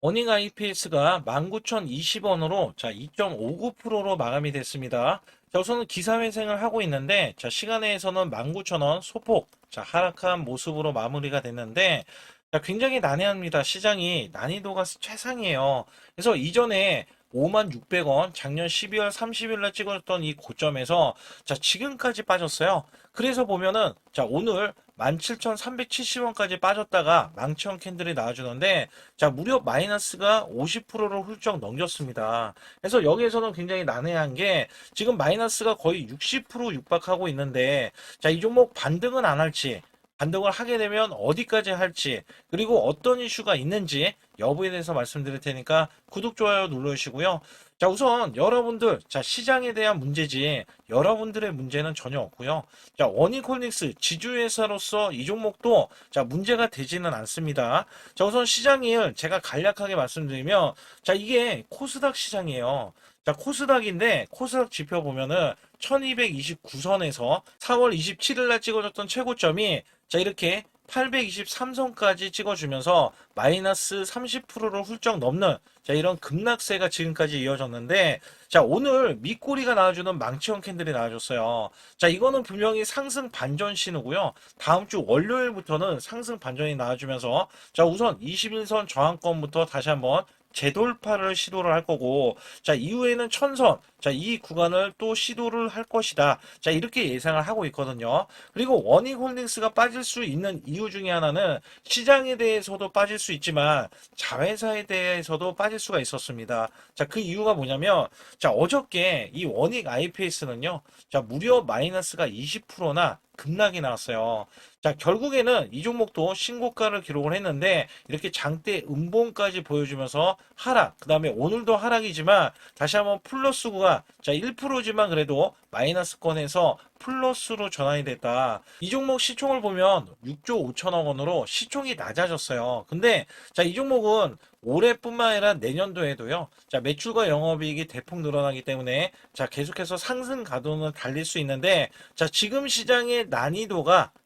어닝 IPS가 19,020원으로 자 2.59%로 마감이 됐습니다. 자, 우선은 기사회생을 하고 있는데 자 시간에서는 19,000원 소폭 자 하락한 모습으로 마무리가 됐는데 자 굉장히 난해합니다. 시장이 난이도가 최상이에요. 그래서 이전에 56,600원 작년 12월 30일 날 찍었던 이 고점에서 자 지금까지 빠졌어요. 그래서 보면은 자 오늘 17,370원까지 빠졌다가 망치형 캔들이 나와주는데 자, 무려 마이너스가 50%를 훌쩍 넘겼습니다. 그래서 여기에서는 굉장히 난해한 게 지금 마이너스가 거의 60% 육박하고 있는데 자, 이 종목 반등은 안 할지 반등을 하게 되면 어디까지 할지 그리고 어떤 이슈가 있는지 여부에 대해서 말씀드릴 테니까 구독, 좋아요 눌러주시고요. 자, 우선 여러분들 자, 시장에 대한 문제지 여러분들의 문제는 전혀 없고요. 자, 원익홀딩스 지주회사로서 이 종목도 자, 문제가 되지는 않습니다. 자, 우선 시장을 제가 간략하게 말씀드리면 자, 이게 코스닥 시장이에요. 자, 코스닥인데 코스닥 지표 보면은 1229선에서 4월 27일 날 찍어줬던 최고점이 자, 이렇게 823선까지 찍어주면서 마이너스 30%를 훌쩍 넘는 자, 이런 급락세가 지금까지 이어졌는데 자, 오늘 밑꼬리가 나와주는 망치형 캔들이 나와줬어요. 자, 이거는 분명히 상승 반전 신호고요. 다음 주 월요일부터는 상승 반전이 나와주면서 자, 우선 21선 저항권부터 다시 한번 재돌파를 시도를 할 거고 자 이후에는 천선 자 이 구간을 또 시도를 할 것이다 자 이렇게 예상을 하고 있거든요. 그리고 원익홀딩스가 빠질 수 있는 이유 중에 하나는 시장에 대해서도 빠질 수 있지만 자회사에 대해서도 빠질 수가 있었습니다. 자 그 이유가 뭐냐면 자 어저께 이 원익 IPS는요 자 무려 마이너스가 20%나 급락이 나왔어요. 자, 결국에는 이 종목도 신고가를 기록을 했는데 이렇게 장대 음봉까지 보여주면서 하락, 그 다음에 오늘도 하락이지만 다시 한번 플러스 구간, 자, 1%지만 그래도 마이너스권에서 플러스로 전환이 됐다. 이 종목 시총을 보면 6조 5천억 원으로 시총이 낮아졌어요. 근데 자, 이 종목은 올해뿐만 아니라 내년도에도요. 자, 매출과 영업이익이 대폭 늘어나기 때문에 자, 계속해서 상승 가동을 달릴 수 있는데 자, 지금 시장의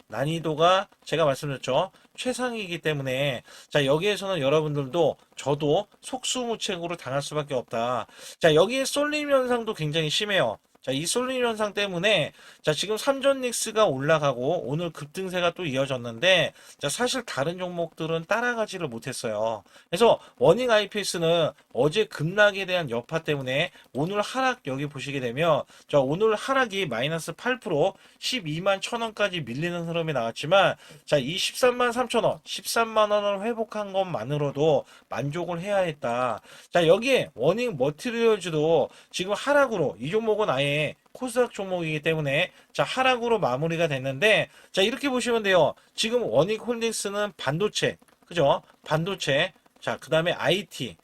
난이도가 제가 말씀드렸죠. 최상이기 때문에 자 여기에서는 여러분들도 저도 속수무책으로 당할 수밖에 없다. 자 여기에 쏠림 현상도 굉장히 심해요. 자, 이 쏠림 현상 때문에 자, 지금 삼전닉스가 올라가고 오늘 급등세가 또 이어졌는데 자, 사실 다른 종목들은 따라가지를 못했어요. 그래서 워닝 IPS는 어제 급락에 대한 여파 때문에 오늘 하락 여기 보시게 되면 자, 오늘 하락이 마이너스 8% 12만 1,000원까지 밀리는 흐름이 나왔지만 자, 이 13만 3천원, 13만 원을 회복한 것만으로도 만족을 해야 했다. 자, 여기에 워닝 머티리얼즈도 지금 하락으로 이 종목은 아예 코스닥 종목이기 때문에 자 하락으로 마무리가 됐는데 자 이렇게 보시면 돼요. 지금 원익홀딩스는 반도체 그죠? 반도체 자 그다음에 IT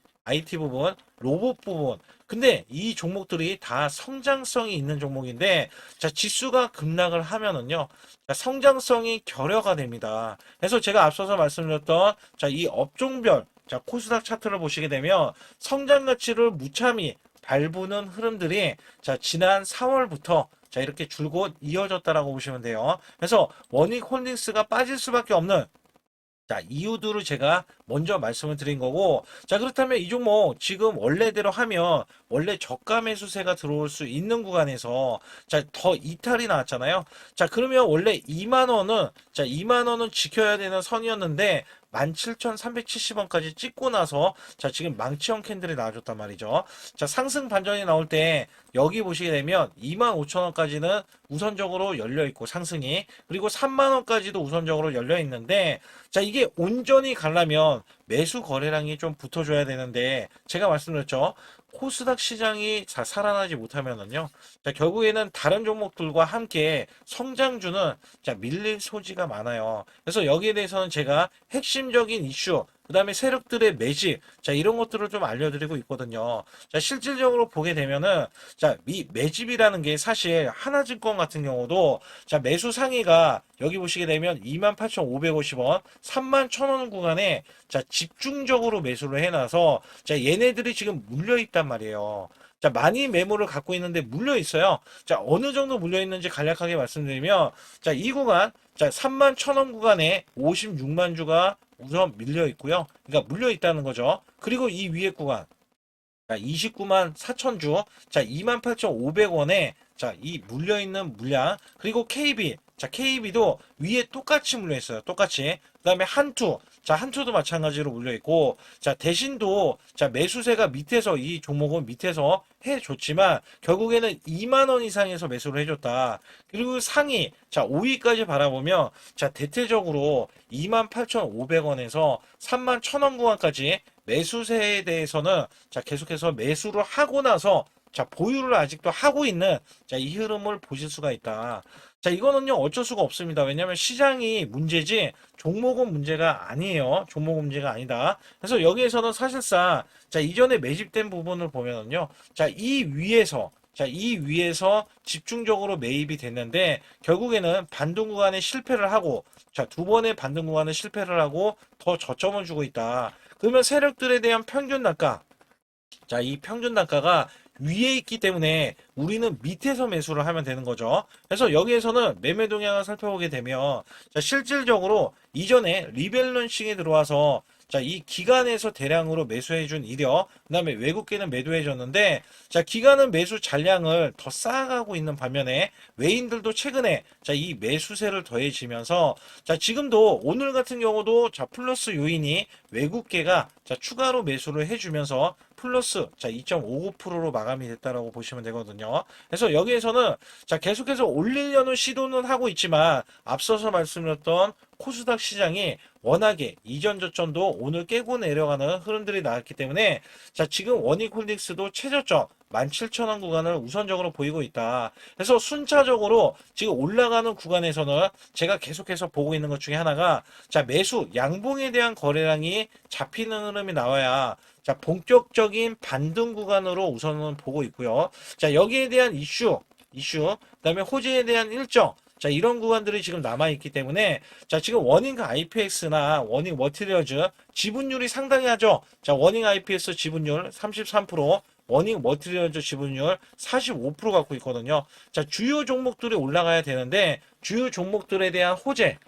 부분 로봇 부분 근데 이 종목들이 다 성장성이 있는 종목인데 자 지수가 급락을 하면은요 자, 성장성이 결여가 됩니다. 그래서 제가 앞서서 말씀드렸던 자 이 업종별 자 코스닥 차트를 보시게 되면 성장 가치를 무참히 밟는 흐름들이 자 지난 4월부터 자 이렇게 줄곧 이어졌다라고 보시면 돼요. 그래서 원익홀딩스가 빠질 수밖에 없는 자, 이유들을 제가 먼저 말씀을 드린 거고, 자, 그렇다면 이 종목 지금 원래대로 하면 원래 저가 매수세가 들어올 수 있는 구간에서 자, 더 이탈이 나왔잖아요. 자, 그러면 원래 2만 원은 자, 2만 원은 지켜야 되는 선이었는데 17,370원까지 찍고 나서 자, 지금 망치형 캔들이 나와줬단 말이죠. 자, 상승 반전이 나올 때 여기 보시게 되면 25,000원까지는 우선적으로 열려 있고 상승이 그리고 3만 원까지도 우선적으로 열려 있는데 자, 이게 온전히 가려면 매수 거래량이 좀 붙어줘야 되는데 제가 말씀드렸죠. 코스닥 시장이 살아나지 못하면은요. 자, 결국에는 다른 종목들과 함께 성장주는 자, 밀릴 소지가 많아요. 그래서 여기에 대해서는 제가 핵심적인 이슈, 그 다음에 세력들의 매집, 자, 이런 것들을 좀 알려드리고 있거든요. 자, 실질적으로 보게 되면은, 자, 이 매집이라는 게 사실 하나증권 같은 경우도, 자, 매수 상위가 여기 보시게 되면 28,550원, 31,000원 구간에, 자, 집중적으로 매수를 해놔서, 자, 얘네들이 지금 물려있단 말이에요. 자, 많이 매물을 갖고 있는데 물려 있어요. 자, 어느 정도 물려 있는지 간략하게 말씀드리면, 자, 이 구간, 자, 31,000원 구간에 56만 주가 우선 밀려 있고요. 그러니까 물려 있다는 거죠. 그리고 이 위에 구간, 자, 29만 4천 주, 자, 28,500원에 자, 이 물려 있는 물량, 그리고 KB, 자, KB도 위에 똑같이 물려 있어요. 똑같이. 그다음에 한투, 자, 한투도 마찬가지로 물려 있고, 자, 대신도 자, 매수세가 밑에서 이 종목은 밑에서 해줬지만 결국에는 2만 원 이상에서 매수를 해줬다. 그리고 상위, 자, 5위까지 바라보면 자, 대체적으로 28,500원에서 3만 1,000원 구간까지 매수세에 대해서는 자, 계속해서 매수를 하고 나서 자, 보유를 아직도 하고 있는 자, 이 흐름을 보실 수가 있다. 자, 이거는요, 어쩔 수가 없습니다. 왜냐하면 시장이 문제지 종목은 문제가 아니에요. 종목은 문제가 아니다. 그래서 여기에서는 사실상 자, 이전에 매집된 부분을 보면은요, 자, 이 위에서 집중적으로 매입이 됐는데 결국에는 반등 구간에 실패를 하고 자, 두 번의 반등 구간에 실패를 하고 더 저점을 주고 있다. 그러면 세력들에 대한 평균 단가, 자, 이 평균 단가가 위에 있기 때문에 우리는 밑에서 매수를 하면 되는 거죠. 그래서 여기에서는 매매 동향을 살펴보게 되면 자, 실질적으로 이전에 리밸런싱에 들어와서 자, 이 기간에서 대량으로 매수해준 이력, 그 다음에 외국계는 매도해줬는데, 자, 기간은 매수 잔량을 더 쌓아가고 있는 반면에 외인들도 최근에 자, 이 매수세를 더해지면서 자, 지금도 오늘 같은 경우도 자, 플러스 요인이 외국계가 자, 추가로 매수를 해주면서 플러스 자 2.59%로 마감이 됐다라고 보시면 되거든요. 그래서 여기에서는 자 계속해서 올리려는 시도는 하고 있지만 앞서서 말씀드렸던 코스닥 시장이 워낙에 이전 저점도 오늘 깨고 내려가는 흐름들이 나왔기 때문에 자 지금 원익홀딩스도 최저점 17,000원 구간을 우선적으로 보이고 있다. 그래서 순차적으로 지금 올라가는 구간에서는 제가 계속해서 보고 있는 것 중에 하나가 자 매수 양봉에 대한 거래량이 잡히는 흐름이 나와야 자 본격적인 반등 구간으로 우선은 보고 있고요. 자 여기에 대한 이슈 그다음에 호재에 대한 일정 자 이런 구간들이 지금 남아있기 때문에 자 지금 워닝 IPX나 워닝 머티리얼즈 지분율이 상당히 하죠. 자 워닝 IPX 지분율 33%, 워닝 머티리얼즈 지분율 45% 갖고 있거든요. 자 주요 종목들이 올라가야 되는데 주요 종목들에 대한 호재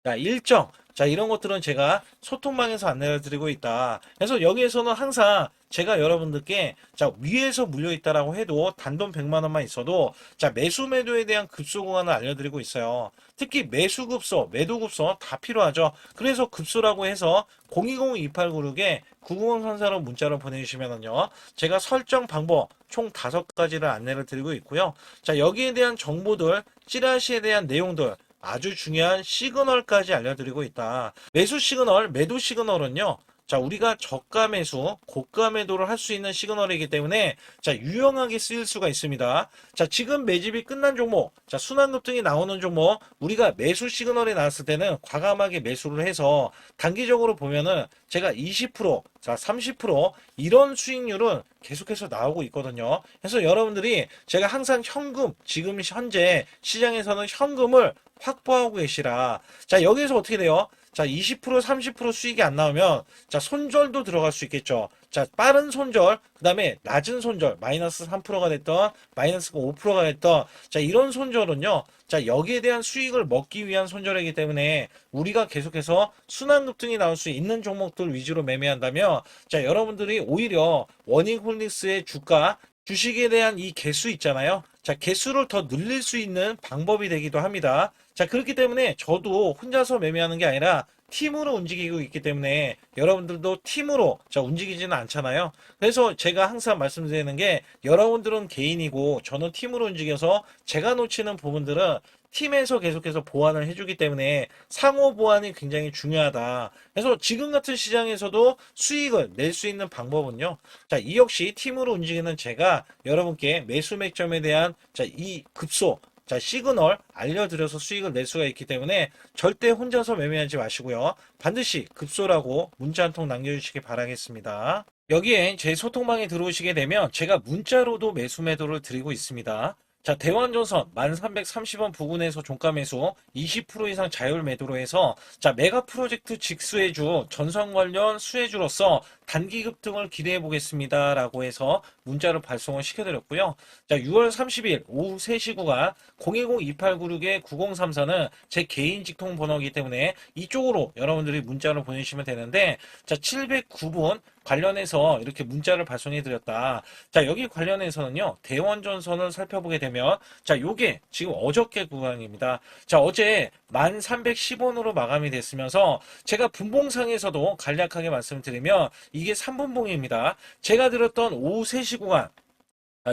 자, 일정. 자, 이런 것들은 제가 소통방에서 안내를 드리고 있다. 그래서 여기에서는 항상 제가 여러분들께 자, 위에서 물려 있다라고 해도 단돈 100만 원만 있어도 자, 매수 매도에 대한 급소 구간을 알려드리고 있어요. 특히 매수 급소, 매도 급소 다 필요하죠. 그래서 급소라고 해서 020-2896에 99034로 문자로 보내주시면은요. 제가 설정 방법 총 5가지를 안내를 드리고 있고요. 자, 여기에 대한 정보들, 찌라시에 대한 내용들 아주 중요한 시그널까지 알려드리고 있다. 매수 시그널, 매도 시그널은요. 자, 우리가 저가 매수, 고가 매도를 할 수 있는 시그널이기 때문에 자, 유용하게 쓰일 수가 있습니다. 자, 지금 매집이 끝난 종목, 자, 순환급등이 나오는 종목, 우리가 매수 시그널이 나왔을 때는 과감하게 매수를 해서 단기적으로 보면은 제가 20%, 자, 30% 이런 수익률은 계속해서 나오고 있거든요. 그래서 여러분들이 제가 항상 현금, 지금 현재 시장에서는 현금을 확보하고 계시라. 자, 여기에서 어떻게 돼요? 자, 20%, 30% 수익이 안 나오면 자, 손절도 들어갈 수 있겠죠. 자, 빠른 손절, 그 다음에 낮은 손절, 마이너스 3%가 됐던, 마이너스 5%가 됐던, 자, 이런 손절은요, 자, 여기에 대한 수익을 먹기 위한 손절이기 때문에 우리가 계속해서 순환급등이 나올 수 있는 종목들 위주로 매매한다면, 자, 여러분들이 오히려 워닝홀딩스의 주가, 주식에 대한 이 개수 있잖아요. 자, 개수를 더 늘릴 수 있는 방법이 되기도 합니다. 자, 그렇기 때문에 저도 혼자서 매매하는 게 아니라 팀으로 움직이고 있기 때문에 여러분들도 팀으로 자, 움직이지는 않잖아요. 그래서 제가 항상 말씀드리는 게 여러분들은 개인이고 저는 팀으로 움직여서 제가 놓치는 부분들은 팀에서 계속해서 보완을 해주기 때문에 상호 보완이 굉장히 중요하다. 그래서 지금 같은 시장에서도 수익을 낼 수 있는 방법은요. 자, 이 역시 팀으로 움직이는 제가 여러분께 매수 맥점에 대한 자, 이 급소 자, 시그널 알려드려서 수익을 낼 수가 있기 때문에 절대 혼자서 매매하지 마시고요. 반드시 급소라고 문자 한 통 남겨주시기 바라겠습니다. 여기에 제 소통방에 들어오시게 되면 제가 문자로도 매수 매도를 드리고 있습니다. 자, 대환전선 1330원 부근에서 종가 매수 20% 이상 자율 매도로 해서 자, 메가 프로젝트 직수혜주 전선 관련 수혜주로서 단기 급등을 기대해 보겠습니다. 라고 해서 문자를 발송을 시켜드렸고요. 자, 6월 30일 오후 3시 구간 010-2896-9034는 제 개인 직통 번호이기 때문에 이쪽으로 여러분들이 문자를 보내주시면 되는데 자, 709분 관련해서 이렇게 문자를 발송해 드렸다. 자, 여기 관련해서는요, 대원전선을 살펴보게 되면, 자, 요게 지금 어저께 구간입니다. 자, 어제 1310원으로 마감이 됐으면서, 제가 분봉상에서도 간략하게 말씀드리면, 이게 3분봉입니다. 제가 들었던 오후 3시 구간,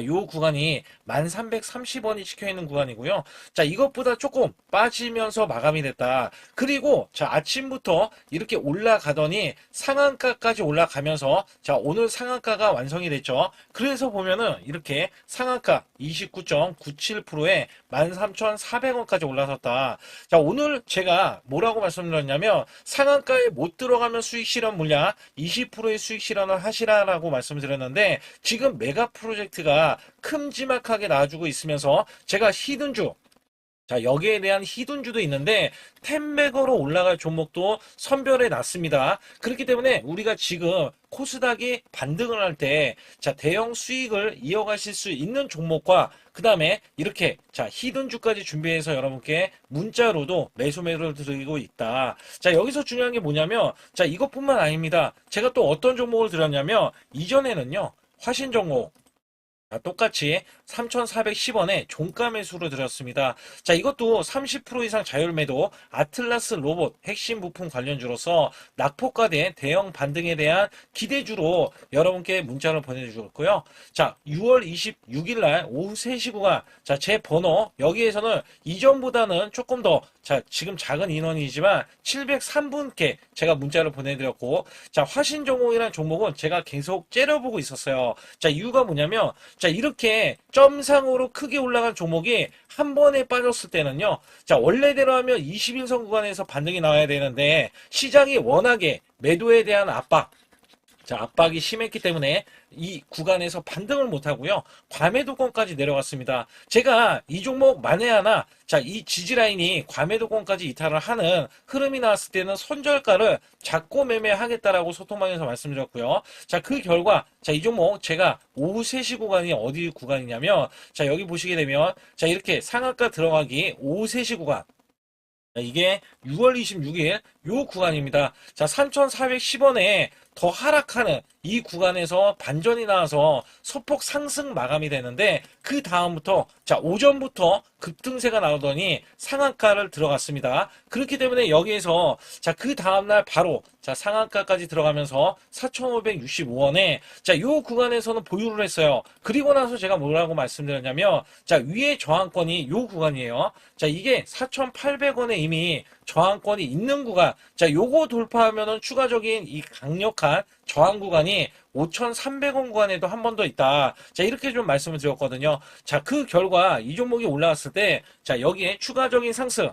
요 구간이 1330원이 찍혀있는 구간이고요. 자, 이것보다 조금 빠지면서 마감이 됐다. 그리고, 자, 아침부터 이렇게 올라가더니 상한가까지 올라가면서, 자, 오늘 상한가가 완성이 됐죠. 그래서 보면은 이렇게 상한가 29.97%에 13,400원까지 올라섰다. 자, 오늘 제가 뭐라고 말씀드렸냐면, 상한가에 못 들어가면 수익 실현 물량 20%의 수익 실현을 하시라라고 말씀드렸는데, 지금 메가 프로젝트가 큼지막하게 나와주고 있으면서 제가 히든주 자, 여기에 대한 히든주도 있는데 텐베거로 올라갈 종목도 선별해 놨습니다. 그렇기 때문에 우리가 지금 코스닥이 반등을 할 때 자, 대형 수익을 이어가실 수 있는 종목과 그 다음에 이렇게 자, 히든주까지 준비해서 여러분께 문자로도 매수 매도를 드리고 있다. 자, 여기서 중요한 게 뭐냐면 자, 이것뿐만 아닙니다. 제가 또 어떤 종목을 드렸냐면 이전에는요. 화신 종목 똑같이 3,410원에 종가 매수로 드렸습니다. 자, 이것도 30% 이상 자율 매도 아틀라스 로봇 핵심 부품 관련주로서 낙폭과된 대형 반등에 대한 기대주로 여러분께 문자를 보내주셨고요. 자, 6월 26일 날 오후 3시 구간 자, 제 번호 여기에서는 이전보다는 조금 더 자, 지금 작은 인원이지만 703분께 제가 문자를 보내드렸고 자, 화신정공이라는 종목은 제가 계속 째려보고 있었어요. 자, 이유가 뭐냐면 자, 이렇게 점상으로 크게 올라간 종목이 한 번에 빠졌을 때는요. 자, 원래대로 하면 21선 구간에서 반등이 나와야 되는데 시장이 워낙에 매도에 대한 압박 자, 압박이 심했기 때문에 이 구간에서 반등을 못하고요. 과매도권까지 내려갔습니다. 제가 이 종목 만에 하나 자, 이 지지라인이 과매도권까지 이탈을 하는 흐름이 나왔을 때는 손절가를 잡고 매매하겠다라고 소통방에서 말씀드렸고요. 자, 그 결과 자, 이 종목 제가 오후 3시 구간이 어디 구간이냐면 자, 여기 보시게 되면 자, 이렇게 상한가 들어가기 오후 3시 구간 이게 6월 26일 요 구간입니다. 자, 3,410원에 더 하락하는 이 구간에서 반전이 나와서 소폭 상승 마감이 되는데 그 다음부터 자, 오전부터 급등세가 나오더니 상한가를 들어갔습니다. 그렇기 때문에 여기에서 자, 그 다음날 바로 자, 상한가까지 들어가면서 4,565원에 자, 요 구간에서는 보유를 했어요. 그리고 나서 제가 뭐라고 말씀드렸냐면 자, 위에 저항권이 요 구간이에요. 자, 이게 4,800원에 이미 저항권이 있는 구간. 자, 요거 돌파하면은 추가적인 이 강력한 저항 구간이 5,300원 구간에도 한 번 더 있다. 자, 이렇게 좀 말씀을 드렸거든요. 자, 그 결과 이 종목이 올라왔을 때, 자, 여기에 추가적인 상승.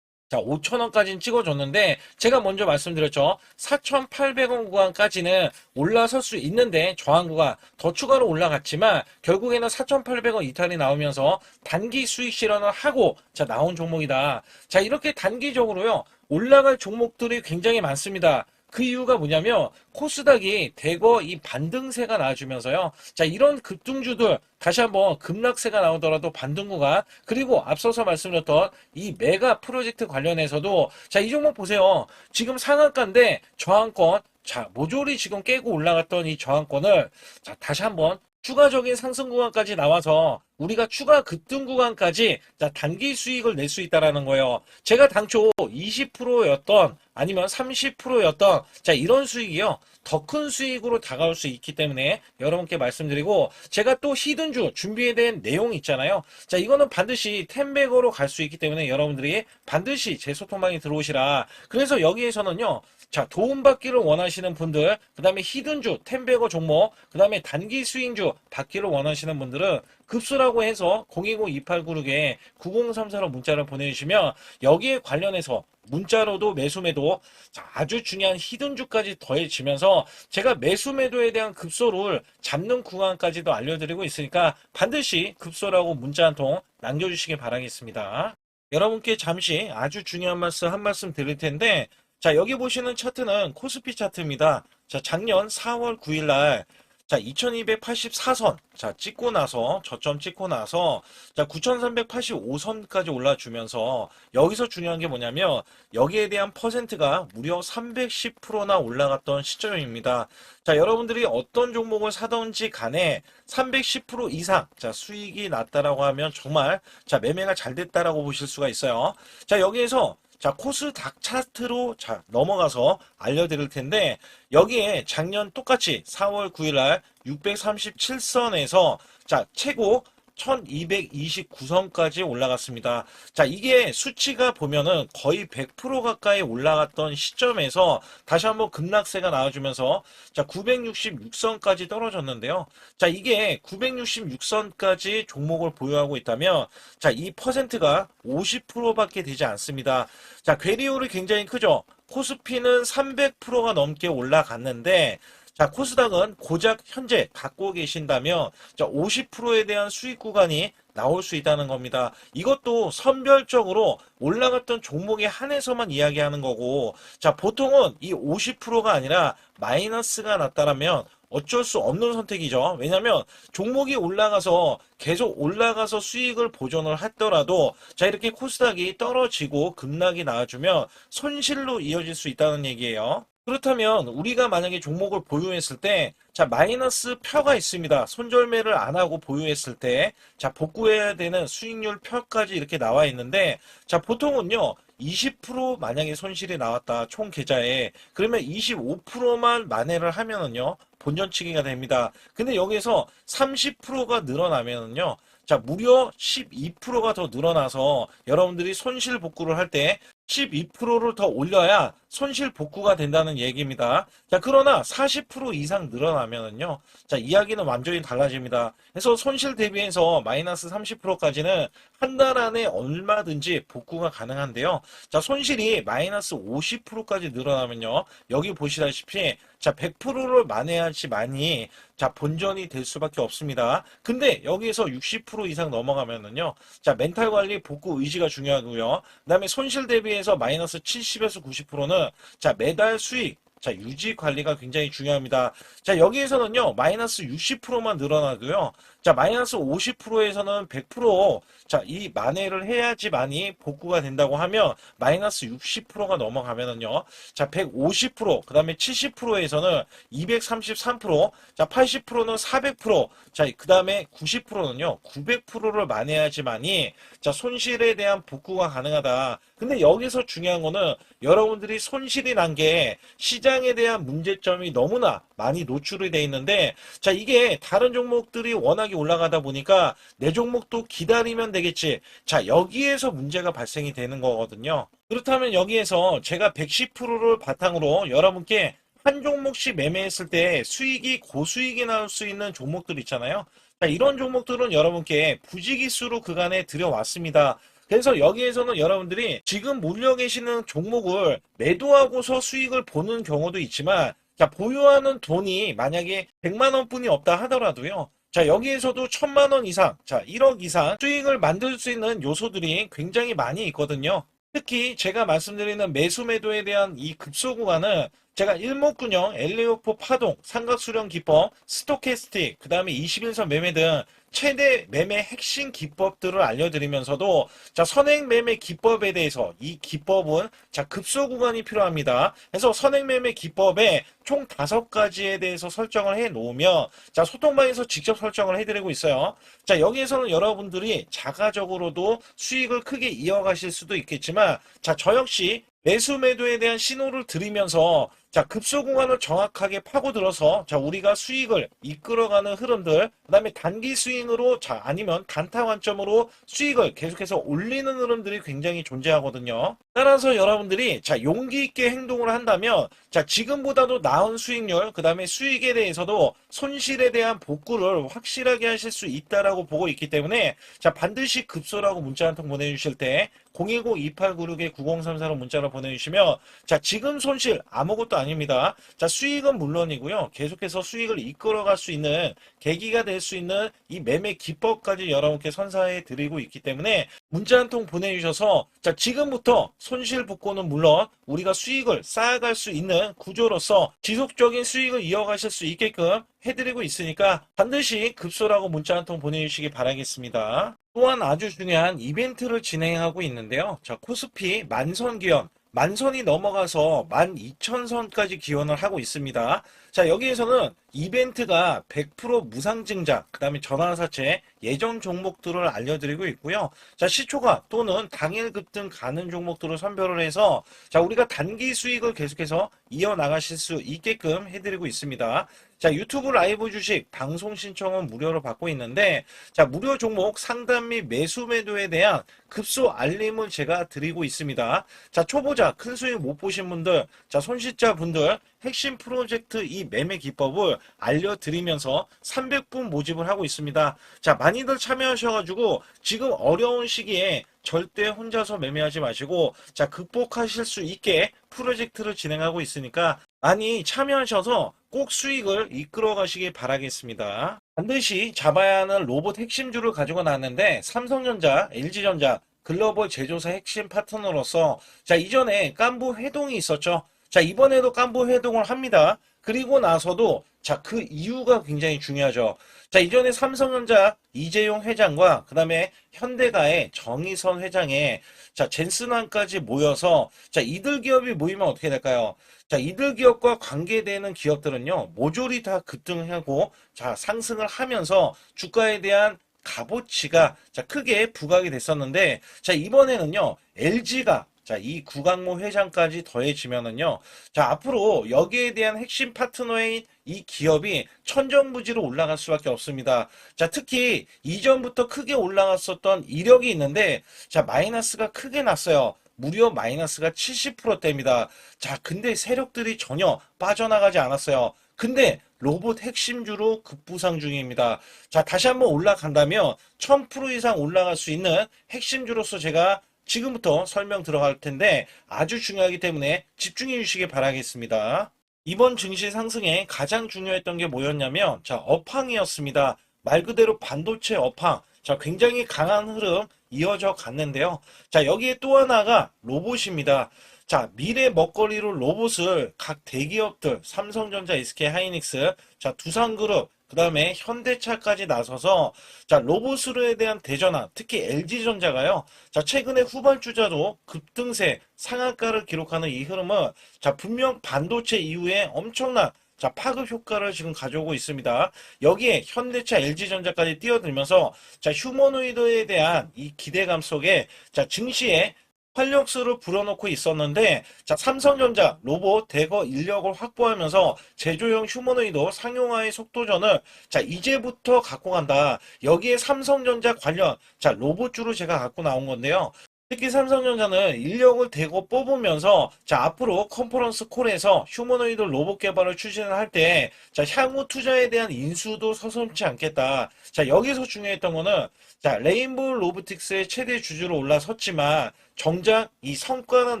자, 5,000원까지는 찍어줬는데, 제가 먼저 말씀드렸죠. 4,800원 구간까지는 올라설 수 있는데, 저항 구간 더 추가로 올라갔지만, 결국에는 4,800원 이탈이 나오면서 단기 수익 실현을 하고, 자, 나온 종목이다. 자, 이렇게 단기적으로요, 올라갈 종목들이 굉장히 많습니다. 그 이유가 뭐냐면 코스닥이 대거 이 반등세가 나와주면서요. 자, 이런 급등주들 다시 한번 급락세가 나오더라도 반등 구간 그리고 앞서서 말씀드렸던 이 메가 프로젝트 관련해서도 자, 이 종목 보세요. 지금 상한가인데 저항권 자, 모조리 지금 깨고 올라갔던 이 저항권을 자, 다시 한번 추가적인 상승 구간까지 나와서 우리가 추가 급등 구간까지 자, 단기 수익을 낼 수 있다라는 거예요. 제가 당초 20%였던 아니면 30%였던 자, 이런 수익이요. 더 큰 수익으로 다가올 수 있기 때문에 여러분께 말씀드리고 제가 또 히든주 준비에 대한 내용이 있잖아요. 자, 이거는 반드시 텐백으로 갈 수 있기 때문에 여러분들이 반드시 제 소통방에 들어오시라. 그래서 여기에서는요. 자, 도움받기를 원하시는 분들, 그 다음에 히든주, 텐베거 종목, 그 다음에 단기 스윙주 받기를 원하시는 분들은 급수라고 해서 010-2896-9034로 문자를 보내주시면 여기에 관련해서 문자로도 매수 매도, 자, 아주 중요한 히든주까지 더해지면서 제가 매수 매도에 대한 급소를 잡는 구간까지도 알려드리고 있으니까 반드시 급소라고 문자 한 통 남겨주시기 바라겠습니다. 여러분께 잠시 아주 중요한 말씀 한 말씀 드릴 텐데, 자, 여기 보시는 차트는 코스피 차트입니다. 자, 작년 4월 9일 날, 자, 2284선, 자, 찍고 나서, 저점 찍고 나서, 자, 9385선까지 올라주면서, 여기서 중요한 게 뭐냐면, 여기에 대한 퍼센트가 무려 310%나 올라갔던 시점입니다. 자, 여러분들이 어떤 종목을 사던지 간에 310% 이상, 자, 수익이 났다라고 하면 정말, 자, 매매가 잘 됐다라고 보실 수가 있어요. 자, 여기에서, 자, 코스닥 차트로 자, 넘어가서 알려드릴 텐데, 여기에 작년 똑같이 4월 9일 날 637선에서 자, 최고 1229선까지 올라갔습니다. 자, 이게 수치가 보면은 거의 100% 가까이 올라갔던 시점에서 다시 한번 급락세가 나와주면서 자, 966선까지 떨어졌는데요. 자, 이게 966선까지 종목을 보유하고 있다면 자, 이 퍼센트가 50%밖에 되지 않습니다. 자, 괴리홀이 굉장히 크죠. 코스피는 300%가 넘게 올라갔는데 자, 코스닥은 고작 현재 갖고 계신다면 자, 50%에 대한 수익 구간이 나올 수 있다는 겁니다. 이것도 선별적으로 올라갔던 종목에 한해서만 이야기하는 거고, 자, 보통은 이 50%가 아니라 마이너스가 났다라면 어쩔 수 없는 선택이죠. 왜냐하면 종목이 올라가서 계속 올라가서 수익을 보존을 하더라도 자, 이렇게 코스닥이 떨어지고 급락이 나와주면 손실로 이어질 수 있다는 얘기예요. 그렇다면 우리가 만약에 종목을 보유했을 때 자, 마이너스 표가 있습니다. 손절매를 안 하고 보유했을 때 자, 복구해야 되는 수익률 표까지 이렇게 나와 있는데 자, 보통은요 20% 만약에 손실이 나왔다 총 계좌에 그러면 25%만 만회를 하면은요 본전치기가 됩니다. 근데 여기서 30%가 늘어나면은요 자, 무려 12%가 더 늘어나서 여러분들이 손실 복구를 할 때 12%를 더 올려야 손실 복구가 된다는 얘기입니다. 자, 그러나 40% 이상 늘어나면은요. 자, 이야기는 완전히 달라집니다. 그래서 손실 대비해서 마이너스 30%까지는 한 달 안에 얼마든지 복구가 가능한데요. 자, 손실이 마이너스 50%까지 늘어나면요. 여기 보시다시피 자, 100%를 만회하지만이 자, 본전이 될 수밖에 없습니다. 근데 여기에서 60% 이상 넘어가면은요. 자, 멘탈 관리 복구 의지가 중요하고요. 그다음에 손실 대비해서 마이너스 70에서 90%는 자, 매달 수익 자, 유지 관리가 굉장히 중요합니다. 자, 여기에서는요, 마이너스 60%만 늘어나도요, 자, 마이너스 50%에서는 100%, 자, 이 만회를 해야지만이 복구가 된다고 하면, 마이너스 60%가 넘어가면은요, 자, 150%, 그 다음에 70%에서는 233%, 자, 80%는 400%, 자, 그 다음에 90%는요, 900%를 만회해야지만이, 자, 손실에 대한 복구가 가능하다. 근데 여기서 중요한 거는 여러분들이 손실이 난 게 시장에 대한 문제점이 너무나 많이 노출이 돼 있는데 자, 이게 다른 종목들이 워낙에 올라가다 보니까 내 종목도 기다리면 되겠지. 자, 여기에서 문제가 발생이 되는 거거든요. 그렇다면 여기에서 제가 110%를 바탕으로 여러분께 한 종목씩 매매했을 때 수익이 고수익이 나올 수 있는 종목들 있잖아요. 자, 이런 종목들은 여러분께 부지기수로 그간에 들여왔습니다. 그래서 여기에서는 여러분들이 지금 몰려 계시는 종목을 매도하고서 수익을 보는 경우도 있지만 자, 보유하는 돈이 만약에 100만 원뿐이 없다 하더라도요. 자, 여기에서도 1000만 원 이상, 자, 1억 이상 수익을 만들 수 있는 요소들이 굉장히 많이 있거든요. 특히 제가 말씀드리는 매수 매도에 대한 이 급소 구간은 제가 일목균형, 엘리오포 파동, 삼각수렴 기법, 스토캐스틱, 그 다음에 21선 매매 등 최대 매매 핵심 기법들을 알려드리면서도 자, 선행 매매 기법에 대해서 이 기법은 자, 급소 구간이 필요합니다. 그래서 선행 매매 기법에 총 5가지에 대해서 설정을 해 놓으면 자, 소통방에서 직접 설정을 해드리고 있어요. 자, 여기에서는 여러분들이 자가적으로도 수익을 크게 이어가실 수도 있겠지만 자, 저 역시 매수 매도에 대한 신호를 드리면서 자, 급소 구간을 정확하게 파고들어서 자, 우리가 수익을 이끌어가는 흐름들, 그다음에 단기 스윙으로 자, 아니면 단타 관점으로 수익을 계속해서 올리는 흐름들이 굉장히 존재하거든요. 따라서 여러분들이 자, 용기 있게 행동을 한다면 자, 지금보다도 나은 수익률, 그다음에 수익에 대해서도 손실에 대한 복구를 확실하게 하실 수 있다라고 보고 있기 때문에 자, 반드시 급소라고 문자 한 통 보내주실 때 010-2896-9034로 문자로 보내주시면 자, 지금 손실 아무것도 아닙니다. 자, 수익은 물론이고요. 계속해서 수익을 이끌어갈 수 있는 계기가 될 수 있는 이 매매 기법까지 여러분께 선사해 드리고 있기 때문에 문자 한 통 보내주셔서 자, 지금부터 손실 복구는 물론 우리가 수익을 쌓아갈 수 있는 구조로서 지속적인 수익을 이어가실 수 있게끔 해드리고 있으니까 반드시 급소라고 문자 한 통 보내주시기 바라겠습니다. 또한 아주 중요한 이벤트를 진행하고 있는데요. 자, 코스피 만선 기원, 만선이 넘어가서 12,000선까지 기원을 하고 있습니다. 자, 여기에서는 이벤트가 100% 무상증자, 그 다음에 전환사채, 예정 종목들을 알려드리고 있고요. 자, 시초가 또는 당일 급등 가는 종목들을 선별을 해서 자, 우리가 단기 수익을 계속해서 이어나가실 수 있게끔 해드리고 있습니다. 자, 유튜브 라이브 주식 방송 신청은 무료로 받고 있는데 자, 무료 종목 상담 및 매수 매도에 대한 급소 알림을 제가 드리고 있습니다. 자, 초보자 큰 수익 못 보신 분들, 자, 손실자 분들 핵심 프로젝트 이 매매 기법을 알려드리면서 300분 모집을 하고 있습니다. 자, 많이들 참여하셔가지고 지금 어려운 시기에 절대 혼자서 매매하지 마시고 자, 극복하실 수 있게 프로젝트를 진행하고 있으니까 많이 참여하셔서 꼭 수익을 이끌어 가시길 바라겠습니다. 반드시 잡아야 하는 로봇 핵심주를 가지고 나왔는데 삼성전자, LG전자, 글로벌 제조사 핵심 파트너로서 자, 이전에 깐부 회동이 있었죠. 자, 이번에도 깐부 회동을 합니다. 그리고 나서도 자, 그 이유가 굉장히 중요하죠. 자, 이전에 삼성전자 이재용 회장과 그 다음에 현대가의 정의선 회장의 자, 젠슨왕까지 모여서 자, 이들 기업이 모이면 어떻게 될까요? 자, 이들 기업과 관계되는 기업들은요, 모조리 다 급등하고 자, 상승을 하면서 주가에 대한 값어치가 자, 크게 부각이 됐었는데 자, 이번에는요, LG가 자, 이 구강모 회장까지 더해지면은요, 자, 앞으로 여기에 대한 핵심 파트너인 이 기업이 천정부지로 올라갈 수밖에 없습니다. 자, 특히 이전부터 크게 올라갔었던 이력이 있는데, 자, 마이너스가 크게 났어요. 무려 마이너스가 70%대입니다. 자, 근데 세력들이 전혀 빠져나가지 않았어요. 근데 로봇 핵심주로 급부상 중입니다. 자, 다시 한번 올라간다면 1000% 이상 올라갈 수 있는 핵심주로서 제가 지금부터 설명 들어갈 텐데 아주 중요하기 때문에 집중해 주시기 바라겠습니다. 이번 증시 상승에 가장 중요했던 게 뭐였냐면 자, 업황이었습니다. 말 그대로 반도체 업황. 자, 굉장히 강한 흐름 이어져 갔는데요. 자, 여기에 또 하나가 로봇입니다. 자, 미래 먹거리로 로봇을 각 대기업들 삼성전자, SK 하이닉스, 자, 두산그룹, 그 다음에 현대차까지 나서서 자, 로봇으로에 대한 대전환, 특히 LG전자가요. 자, 최근에 후발주자도 급등세 상한가를 기록하는 이 흐름은 자, 분명 반도체 이후에 엄청난 자, 파급 효과를 지금 가져오고 있습니다. 여기에 현대차, LG전자까지 뛰어들면서 자, 휴머노이드에 대한 이 기대감 속에 자, 증시에 활력소를 불어넣고 있었는데 자, 삼성전자 로봇 대거 인력을 확보하면서 제조용 휴머노이드 상용화의 속도전을 자, 이제부터 갖고 간다. 여기에 삼성전자 관련 자, 로봇주로 제가 갖고 나온 건데요. 특히 삼성전자는 인력을 대거 뽑으면서 자, 앞으로 컨퍼런스 콜에서 휴머노이드 로봇 개발을 추진을 할 때 자, 향후 투자에 대한 인수도 서슴지 않겠다. 자, 여기서 중요했던 거는 자, 레인보우 로보틱스의 최대 주주로 올라섰지만 정작 이 성과는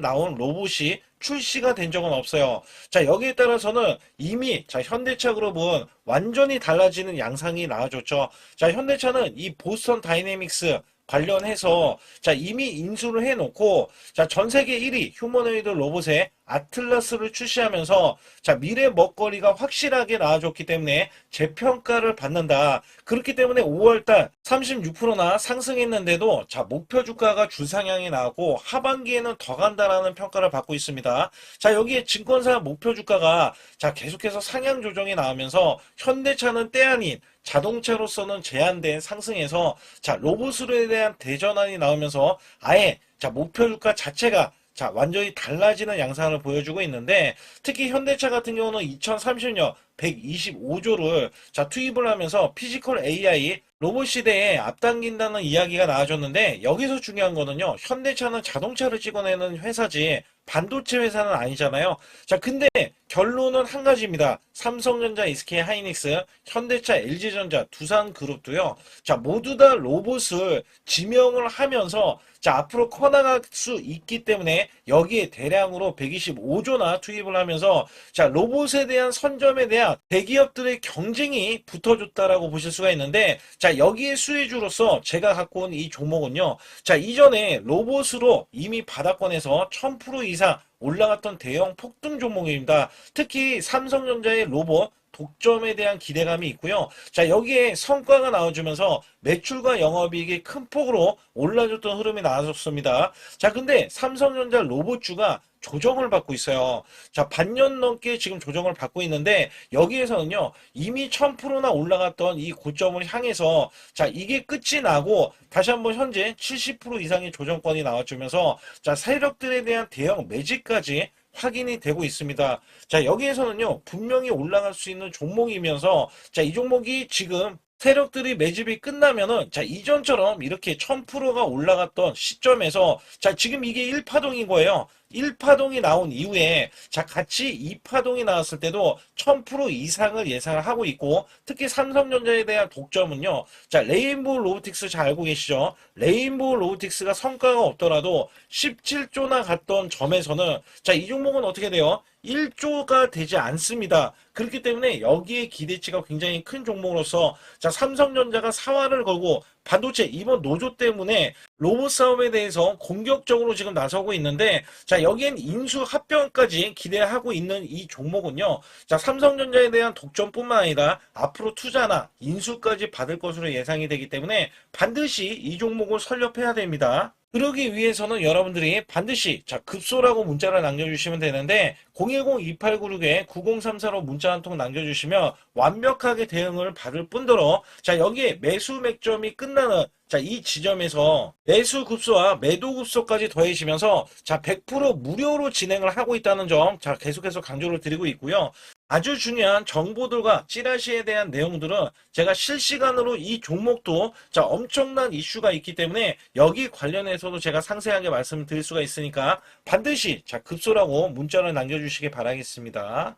나온 로봇이 출시가 된 적은 없어요. 자, 여기에 따라서는 이미 자, 현대차 그룹은 완전히 달라지는 양상이 나와줬죠. 자, 현대차는 이 보스턴 다이내믹스 관련해서 자, 이미 인수를 해놓고 자, 전 세계 1위 휴머노이드 로봇의 아틀라스를 출시하면서 자, 미래 먹거리가 확실하게 나와줬기 때문에 재평가를 받는다. 그렇기 때문에 5월달 36%나 상승했는데도 자, 목표 주가가 주상향이 나왔고 하반기에는 더 간다라는 평가를 받고 있습니다. 자, 여기에 증권사 목표 주가가 자, 계속해서 상향 조정이 나오면서 현대차는 때 아닌 자동차로서는 제한된 상승에서 자, 로봇으로에 대한 대전환이 나오면서 아예 자, 목표 주가 자체가 자, 완전히 달라지는 양상을 보여주고 있는데, 특히 현대차 같은 경우는 2030년 125조를 자, 투입을 하면서 피지컬 AI 로봇 시대에 앞당긴다는 이야기가 나와줬는데, 여기서 중요한 거는요, 현대차는 자동차를 찍어내는 회사지 반도체 회사는 아니잖아요. 자, 근데 결론은 한 가지입니다. 삼성전자, SK 하이닉스, 현대차, LG전자, 두산그룹도요. 자, 모두 다 로봇을 지명을 하면서 자, 앞으로 커나갈 수 있기 때문에 여기에 대량으로 125조나 투입을 하면서 자, 로봇에 대한 선점에 대한 대기업들의 경쟁이 붙어줬다라고 보실 수가 있는데 자, 여기에 수혜주로서 제가 갖고 온 이 종목은요. 자, 이전에 로봇으로 이미 바닥권에서 1000% 이상 올라갔던 대형 폭등 종목입니다. 특히 삼성전자의 로봇 독점에 대한 기대감이 있고요. 자, 여기에 성과가 나와주면서 매출과 영업이익이 큰 폭으로 올라줬던 흐름이 나왔습니다. 자, 근데 삼성전자 로봇주가 조정을 받고 있어요. 자, 반년 넘게 지금 조정을 받고 있는데 여기에서는요, 이미 1000%나 올라갔던 이 고점을 향해서 자, 이게 끝이 나고 다시 한번 현재 70% 이상의 조정권이 나와주면서 자, 세력들에 대한 대형 매집까지 확인이 되고 있습니다. 자, 여기에서는요, 분명히 올라갈 수 있는 종목이면서, 자, 이 종목이 지금 세력들이 매집이 끝나면은, 자, 이전처럼 이렇게 1000%가 올라갔던 시점에서, 자, 지금 이게 1파동인 거예요. 1파동이 나온 이후에, 자, 같이 2파동이 나왔을 때도 1000% 이상을 예상을 하고 있고, 특히 삼성전자에 대한 독점은요, 자, 레인보우 로보틱스 잘 알고 계시죠? 레인보우 로보틱스가 성과가 없더라도 17조나 갔던 점에서는, 자, 이 종목은 어떻게 돼요? 1조가 되지 않습니다. 그렇기 때문에 여기에 기대치가 굉장히 큰 종목으로서 자, 삼성전자가 사활을 걸고 반도체 이번 노조 때문에 로봇 사업에 대해서 공격적으로 지금 나서고 있는데 자, 여기엔 인수 합병까지 기대하고 있는 이 종목은요. 자, 삼성전자에 대한 독점뿐만 아니라 앞으로 투자나 인수까지 받을 것으로 예상이 되기 때문에 반드시 이 종목을 설립해야 됩니다. 그러기 위해서는 여러분들이 반드시 자, 급소라고 문자를 남겨주시면 되는데 010-2896-9034로 문자 한 통 남겨주시면 완벽하게 대응을 받을 뿐더러 자, 여기에 매수 맥점이 끝나는 자, 이 지점에서 매수 급소와 매도 급소까지 더해지면서 자, 100% 무료로 진행을 하고 있다는 점 자, 계속해서 강조를 드리고 있고요. 아주 중요한 정보들과 찌라시에 대한 내용들은 제가 실시간으로 이 종목도 자, 엄청난 이슈가 있기 때문에 여기 관련해서도 제가 상세하게 말씀을 드릴 수가 있으니까 반드시 자, 급소라고 문자를 남겨주시기 바라겠습니다.